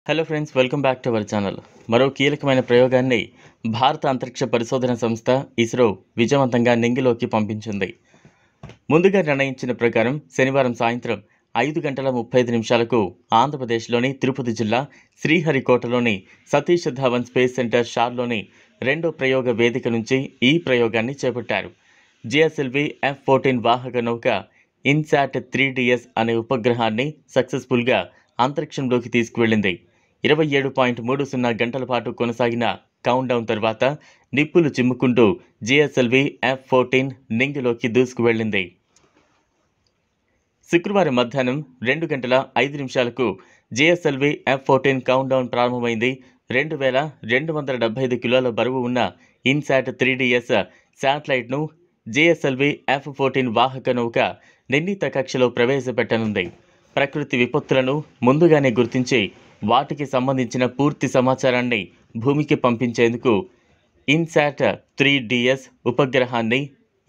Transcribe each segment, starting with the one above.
Hello friends, welcome back to our channel. మరో కీలకమైన ప్రయోగాన్ని భారత అంతరిక్ష పరిశోధన సంస్థ ఇస్రో విజయవంతంగా నింగిలోకి పంపించింది. ముందుగా నిర్ణయించిన ప్రకారం శనివారం సాయంత్రం 5:35 ఆంధ్రప్రదేశ్లోని తిరుపతి జిల్లా శ్రీహరికోటలోని సతీష్ ధావన్ స్పేస్ సెంటర్ షార్లోని రెండో ప్రయోగ వేదిక నుంచి ఈ ప్రయోగాన్ని చేపట్టారు. జిఎస్ఎల్వి F-14 వాహక నౌక ఇన్సాట్ 3DS అనే ఉపగ్రహాన్ని సక్సెస్ఫుల్గా అంతరిక్షంలోకి తీసుకువెళ్లింది. 27.30 గంటల పాటు కొనసాగిన కౌంట్డౌన్ తర్వాత నిప్పులు చిమ్ముకుంటూ జిఎస్ఎల్వి F-14 నింగిలోకి దూసుకువెళ్లింది. శుక్రవారం మధ్యాహ్నం 2:05 జిఎస్ఎల్వి F-14 కౌంట్డౌన్ ప్రారంభమైంది. 2275 కిలోల బరువు ఉన్న ఇన్సాట్ 3DS శాటిలైట్ను జిఎస్ఎల్వి F-14 వాహక నౌక నిర్ణీత కక్షలో ప్రవేశపెట్టనుంది. ప్రకృతి విపత్తులను ముందుగానే గుర్తించి వాటికి సంబంధించిన పూర్తి సమాచారాన్ని భూమికి పంపించేందుకు ఇన్సాట్ 3DS ఉపగ్రహాన్ని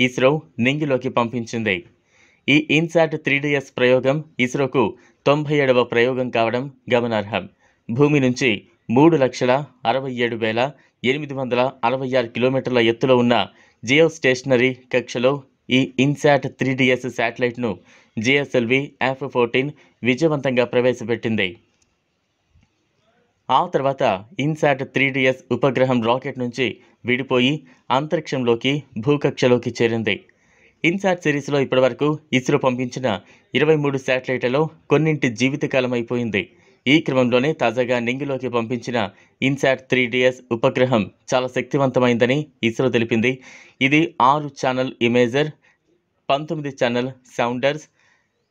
ఇస్రో నింగిలోకి పంపించింది. ఈ ఇన్సాట్ 3DS ప్రయోగం ఇస్రోకు 97వ ప్రయోగం కావడం గమనార్హం. భూమి నుంచి 3,67,866 కిలోమీటర్ల ఎత్తులో ఉన్న జియో స్టేషనరీ కక్షలో ఈ ఇన్సాట్ 3DS శాటిలైట్ను జిఎస్ఎల్వి F-14 విజయవంతంగా ప్రవేశపెట్టింది. ఆ తర్వాత ఇన్సాట్ 3DS ఉపగ్రహం రాకెట్ నుంచి విడిపోయి అంతరిక్షంలోకి భూకక్షలోకి చేరింది. ఇన్సాట్ సిరీస్లో ఇప్పటివరకు ఇస్రో పంపించిన 23 శాటిలైట్లలో కొన్నింటి జీవితకాలం అయిపోయింది. ఈ క్రమంలోనే తాజాగా నింగిలోకి పంపించిన ఇన్సాట్ 3DS ఉపగ్రహం చాలా శక్తివంతమైందని ఇస్రో తెలిపింది. ఇది 6 channel imager, 19 channel sounders,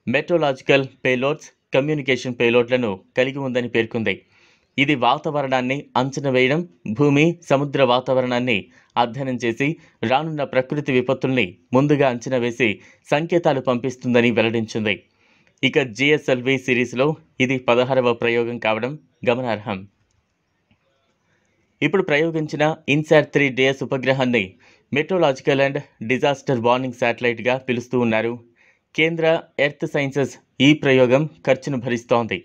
metrological payloads, communication పేలోడ్లను కలిగి ఉందని పేర్కొంది. ఇది వాతావరణాన్ని అంచనా వేయడం, భూమి, సముద్ర వాతావరణాన్ని అధ్యయనం చేసి రానున్న ప్రకృతి విపత్తుల్ని ముందుగా అంచనా వేసి సంకేతాలు పంపిస్తుందని వెల్లడించింది. ఇక జిఎస్ఎల్వి సిరీస్లో ఇది 16వ ప్రయోగం కావడం గమనార్హం. ఇప్పుడు ప్రయోగించిన ఇన్సాట్ 3DS ఉపగ్రహాన్ని మెట్రోలాజికల్ అండ్ డిజాస్టర్ వార్నింగ్ శాటిలైట్గా పిలుస్తూ ఉన్నారు. కేంద్ర ఎర్త్ సైన్సెస్ ఈ ప్రయోగం ఖర్చును భరిస్తోంది.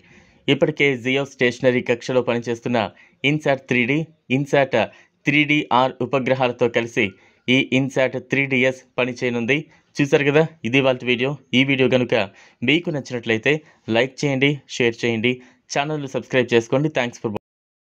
ఇప్పటికే జియో స్టేషనరీ కక్షలో పనిచేస్తున్న ఇన్సాట్ 3D, ఇన్సాట్ 3DR ఉపగ్రహాలతో కలిసి ఈ ఇన్సాట్ 3DS పనిచేయనుంది. చూసారు కదా, ఇది వాళ్ళ వీడియో. ఈ వీడియో కనుక మీకు నచ్చినట్లయితే లైక్ చేయండి, షేర్ చేయండి, ఛానల్ను సబ్స్క్రైబ్ చేసుకోండి. Thanks for watching.